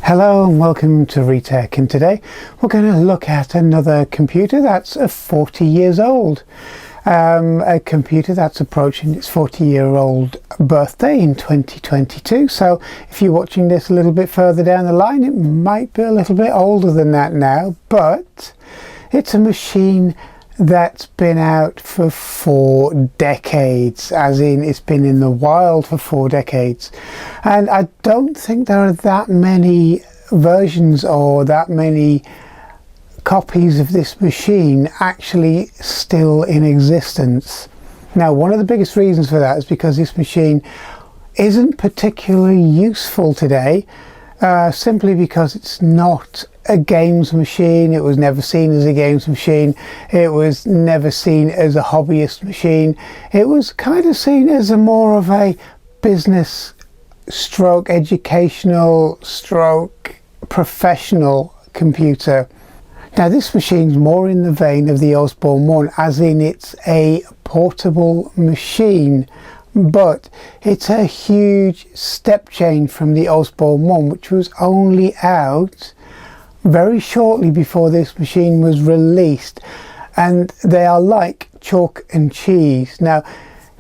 Hello and welcome to Retech, and today we're going to look at another computer that's 40 years old. A computer that's approaching its 40-year-old birthday in 2022. So if you're watching this a little bit further down the line, it might be a little bit older than that now, but it's a machine that's been out for 4 decades, as in it's been in the wild for 4 decades. And I don't think there are that many versions or that many copies of this machine actually still in existence. Now, one of the biggest reasons for that is because this machine isn't particularly useful today, simply because it's not a games machine. It was never seen as a games machine. It was never seen as a hobbyist machine. It was kind of seen as a more of a business stroke educational stroke professional computer. Now, this machine's more in the vein of the Osborne 1, as in it's a portable machine, but it's a huge step change from the Osborne 1, which was only out very shortly before this machine was released, and they are like chalk and cheese. Now,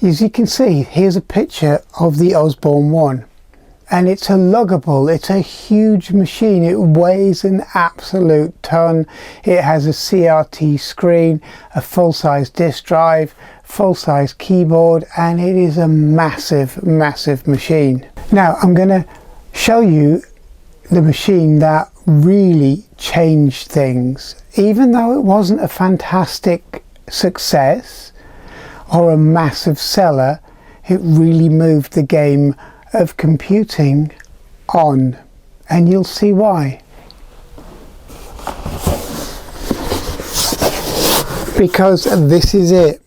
as you can see, here's a picture of the Osborne 1, and it's a luggable. It's a huge machine. It weighs an absolute ton. It has a CRT screen, a full-size disk drive, full-size keyboard, and it is a massive machine. Now I'm going to show you the machine that really changed things. Even though it wasn't a fantastic success or a massive seller, it really moved the game of computing on, and you'll see why. Because this is it.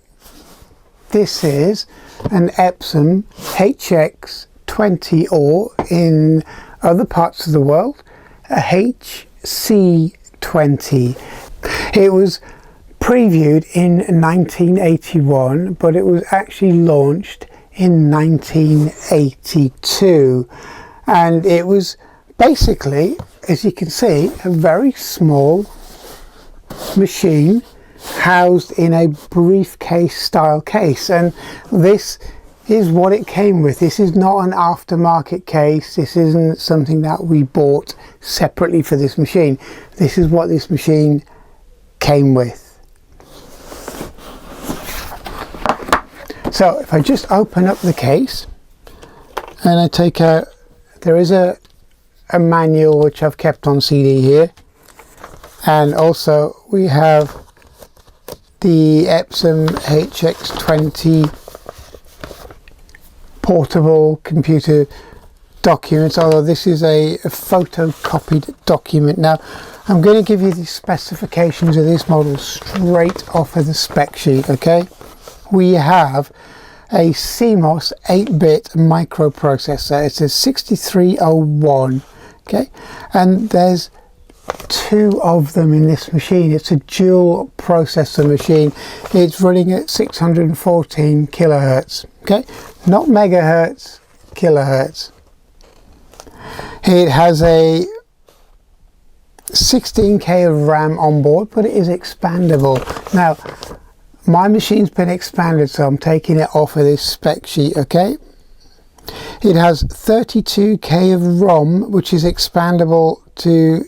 This is an Epson HX20, or in other parts of the world, a HC20. It was previewed in 1981, but it was actually launched in 1982, and it was basically, as you can see, a very small machine housed in a briefcase style case, and this is what it came with. This is not an aftermarket case. This isn't something that we bought separately for this machine. This is what this machine came with. So if I just open up the case and I take out, there is a manual which I've kept on CD here, and also we have the Epson HX20 portable computer documents, although this is a photocopied document. Now I'm going to give you the specifications of this model straight off of the spec sheet. Okay, we have a CMOS 8-bit microprocessor. It's a 6301. Okay, and there's 2 of them in this machine. It's a dual processor machine. It's running at 614 kilohertz. Okay, not megahertz, kilohertz. It has a 16K of RAM on board, but it is expandable. Now, my machine's been expanded, so I'm taking it off of this spec sheet. Okay, it has 32K of ROM, which is expandable to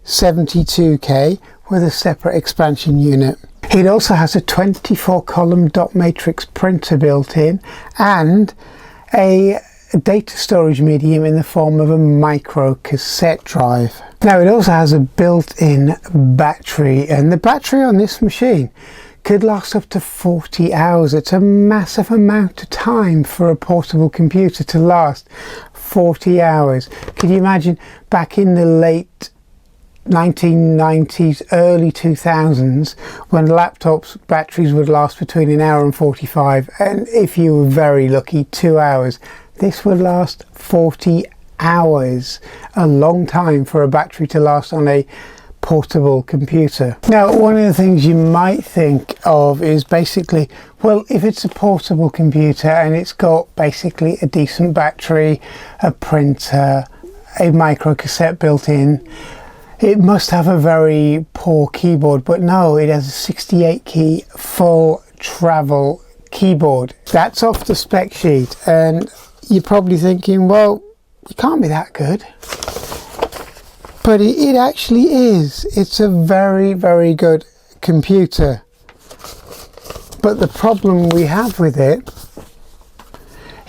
72K with a separate expansion unit. It also has a 24-column dot matrix printer built in, and a data storage medium in the form of a micro cassette drive. Now, it also has a built-in battery, and the battery on this machine could last up to 40 hours. It's a massive amount of time for a portable computer to last 40 hours. Can you imagine back in the late 1990s, early 2000s, when laptops batteries would last between an hour and 45, and if you were very lucky, 2 hours. This would last 40 hours, a long time for a battery to last on a portable computer. Now, one of the things you might think of is basically, well, if it's a portable computer and it's got basically a decent battery, a printer, a micro cassette built in. It must have a very poor keyboard, but no, it has a 68 key full travel keyboard. That's off the spec sheet, and you're probably thinking, well, it can't be that good. But it actually is. It's a very, very good computer. But the problem we have with it,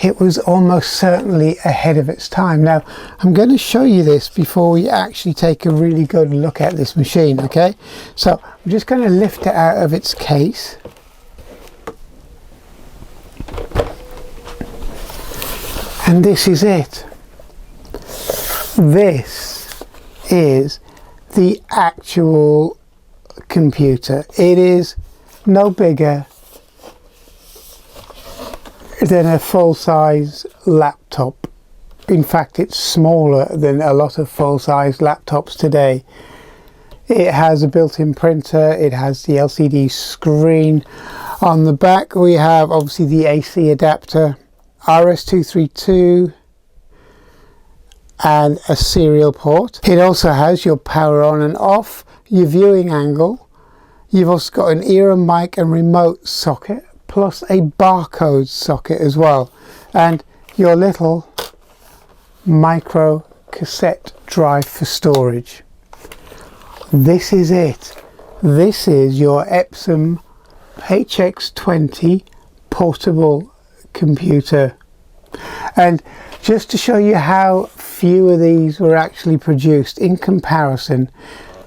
it was almost certainly ahead of its time. Now, I'm going to show you this before we actually take a really good look at this machine, okay? So I'm just going to lift it out of its case. And this is it. This is the actual computer. It is no bigger than a full-size laptop. In fact, it's smaller than a lot of full-size laptops today. It has a built-in printer, it has the LCD screen. On the back we have obviously the AC adapter, RS-232 and a serial port. It also has your power on and off, your viewing angle. You've also got an ear and mic and remote socket, plus a barcode socket as well, and your little micro cassette drive for storage. This is it. This is your Epson HX20 portable computer. And just to show you how few of these were actually produced in comparison,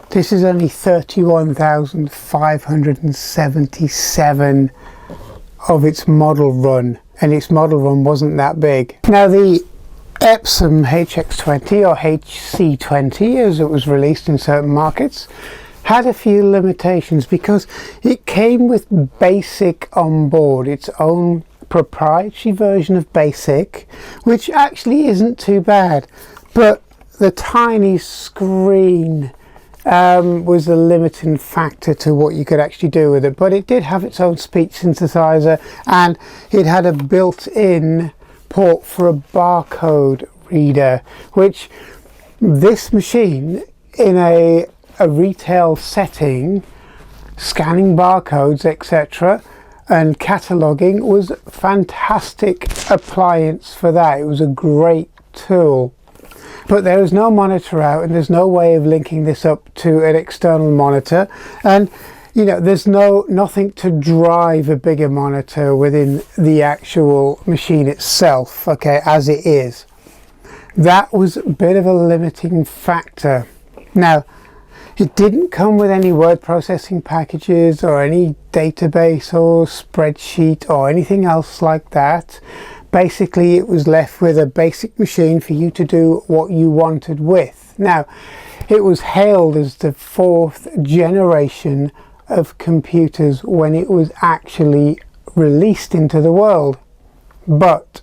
this is only 31,577 of its model run, and its model run wasn't that big. Now, the Epson HX20 or HC20, as it was released in certain markets, had a few limitations because it came with BASIC on board, its own proprietary version of BASIC, which actually isn't too bad, but the tiny screen was a limiting factor to what you could actually do with it. But it did have its own speech synthesizer, and it had a built-in port for a barcode reader, which this machine in a retail setting, scanning barcodes etc and cataloging, was a fantastic appliance for that. It was a great tool. But there is no monitor out, and there's no way of linking this up to an external monitor, and you know, there's nothing to drive a bigger monitor within the actual machine itself, okay, as it is. That was a bit of a limiting factor. Now, it didn't come with any word processing packages or any database or spreadsheet or anything else like that. Basically, it was left with a basic machine for you to do what you wanted with. Now, it was hailed as the 4th generation of computers when it was actually released into the world. But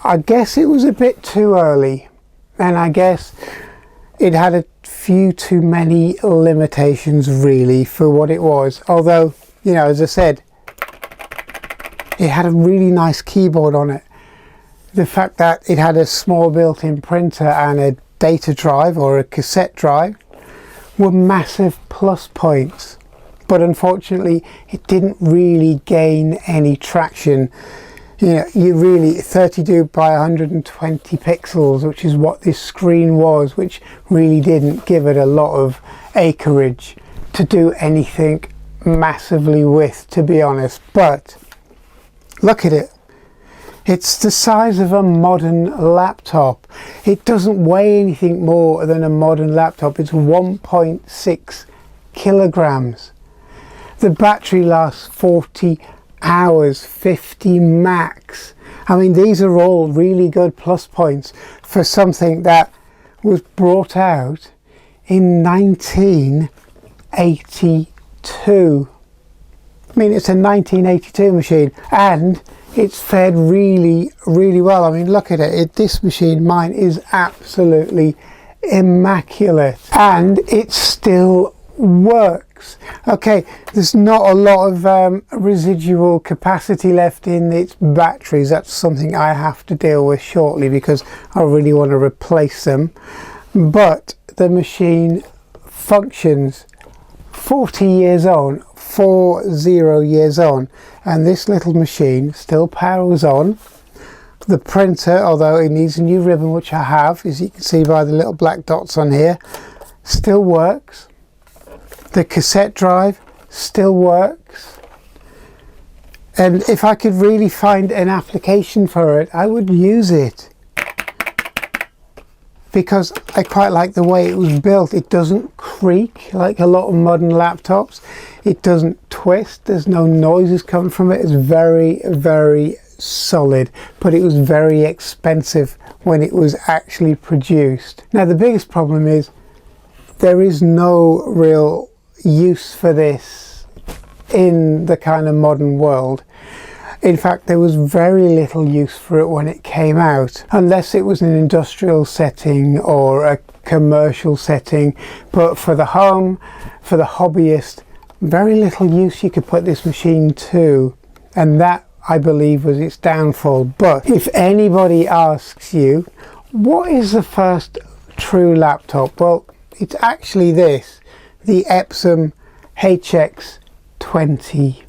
I guess it was a bit too early, and I guess it had a few too many limitations really for what it was. Although, you know, as I said, it had a really nice keyboard on it. The fact that it had a small built-in printer and a data drive or a cassette drive were massive plus points. But unfortunately, it didn't really gain any traction. You know, you really 32 by 120 pixels, which is what this screen was, which really didn't give it a lot of acreage to do anything massively with, to be honest. But look at it. It's the size of a modern laptop. It doesn't weigh anything more than a modern laptop. It's 1.6 kilograms. The battery lasts 40 hours, 50 max. I mean, these are all really good plus points for something that was brought out in 1982. I mean, it's a 1982 machine, and it's fared really, really well. I mean, look at it. This machine, mine, is absolutely immaculate, and it still works. works. Okay, there's not a lot of residual capacity left in its batteries. That's something I have to deal with shortly because I really want to replace them. But the machine functions 40 years on, 40 years on, and this little machine still powers on. The printer, although it needs a new ribbon, which I have, as you can see by the little black dots on here, still works. The cassette drive still works. And if I could really find an application for it, I would use it, because I quite like the way it was built. It doesn't creak like a lot of modern laptops. It doesn't twist. There's no noises coming from it. It's very, very solid, but it was very expensive when it was actually produced. Now, the biggest problem is there is no real use for this in the kind of modern world. In fact, there was very little use for it when it came out, unless it was an industrial setting or a commercial setting. But for the home, for the hobbyist, very little use you could put this machine to, and that, I believe, was its downfall. But if anybody asks you, what is the first true laptop? Well, it's actually this, the Epson HX20.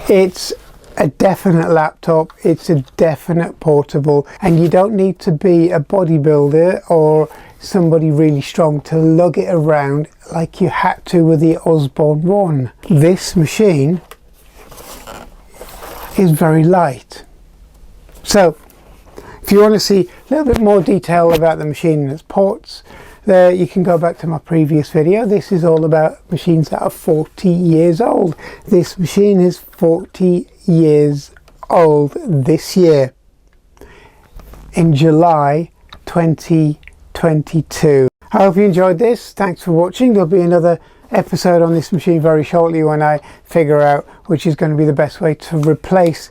It's a definite laptop, it's a definite portable, and you don't need to be a bodybuilder or somebody really strong to lug it around like you had to with the Osborne One. This machine is very light. So if you want to see a little bit more detail about the machine and its ports, there you can go back to my previous video. This is all about machines that are 40 years old. This machine is 40 years old this year, in July 2022. I hope you enjoyed this. Thanks for watching. There'll be another episode on this machine very shortly when I figure out which is going to be the best way to replace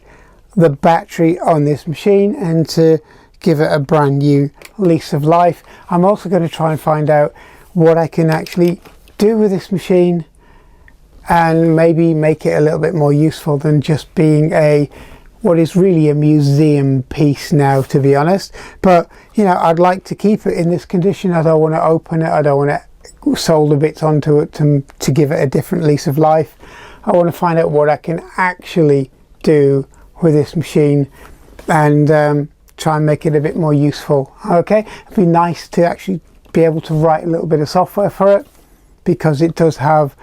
the battery on this machine and to give it a brand new lease of life. I'm also going to try and find out what I can actually do with this machine and maybe make it a little bit more useful than just being what is really a museum piece now, to be honest. But you know, I'd like to keep it in this condition. I don't want to open it. I don't want to solder bits onto it to give it a different lease of life. I want to find out what I can actually do with this machine and try and make it a bit more useful. Okay, it'd be nice to actually be able to write a little bit of software for it, because it does have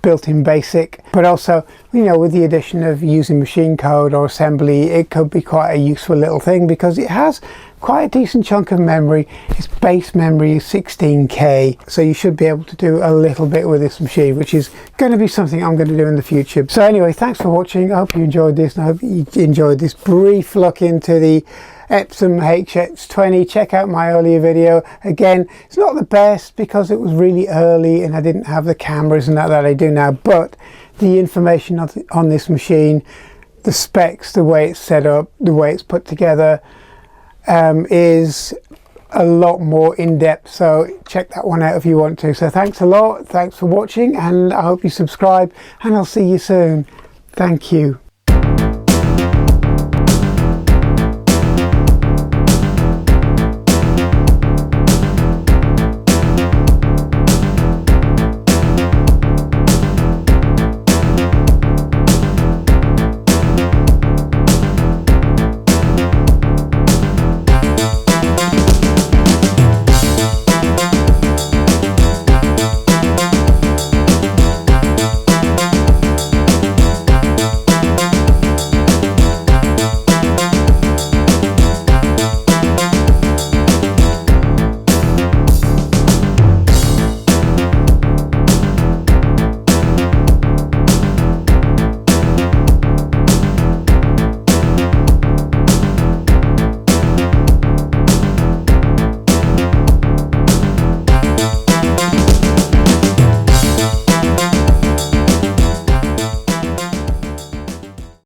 built-in BASIC, but also, you know, with the addition of using machine code or assembly, it could be quite a useful little thing because it has quite a decent chunk of memory. Its base memory is 16K, so you should be able to do a little bit with this machine, which is going to be something I'm going to do in the future. So anyway, thanks for watching. I hope you enjoyed this, and I hope you enjoyed this brief look into the Epson HX20. Check out my earlier video. Again, it's not the best because it was really early and I didn't have the cameras and that I do now, but the information on this machine, the specs, the way it's set up, the way it's put together, is a lot more in-depth, so check that one out if you want to. So thanks a lot, thanks for watching, and I hope you subscribe, and I'll see you soon. Thank you.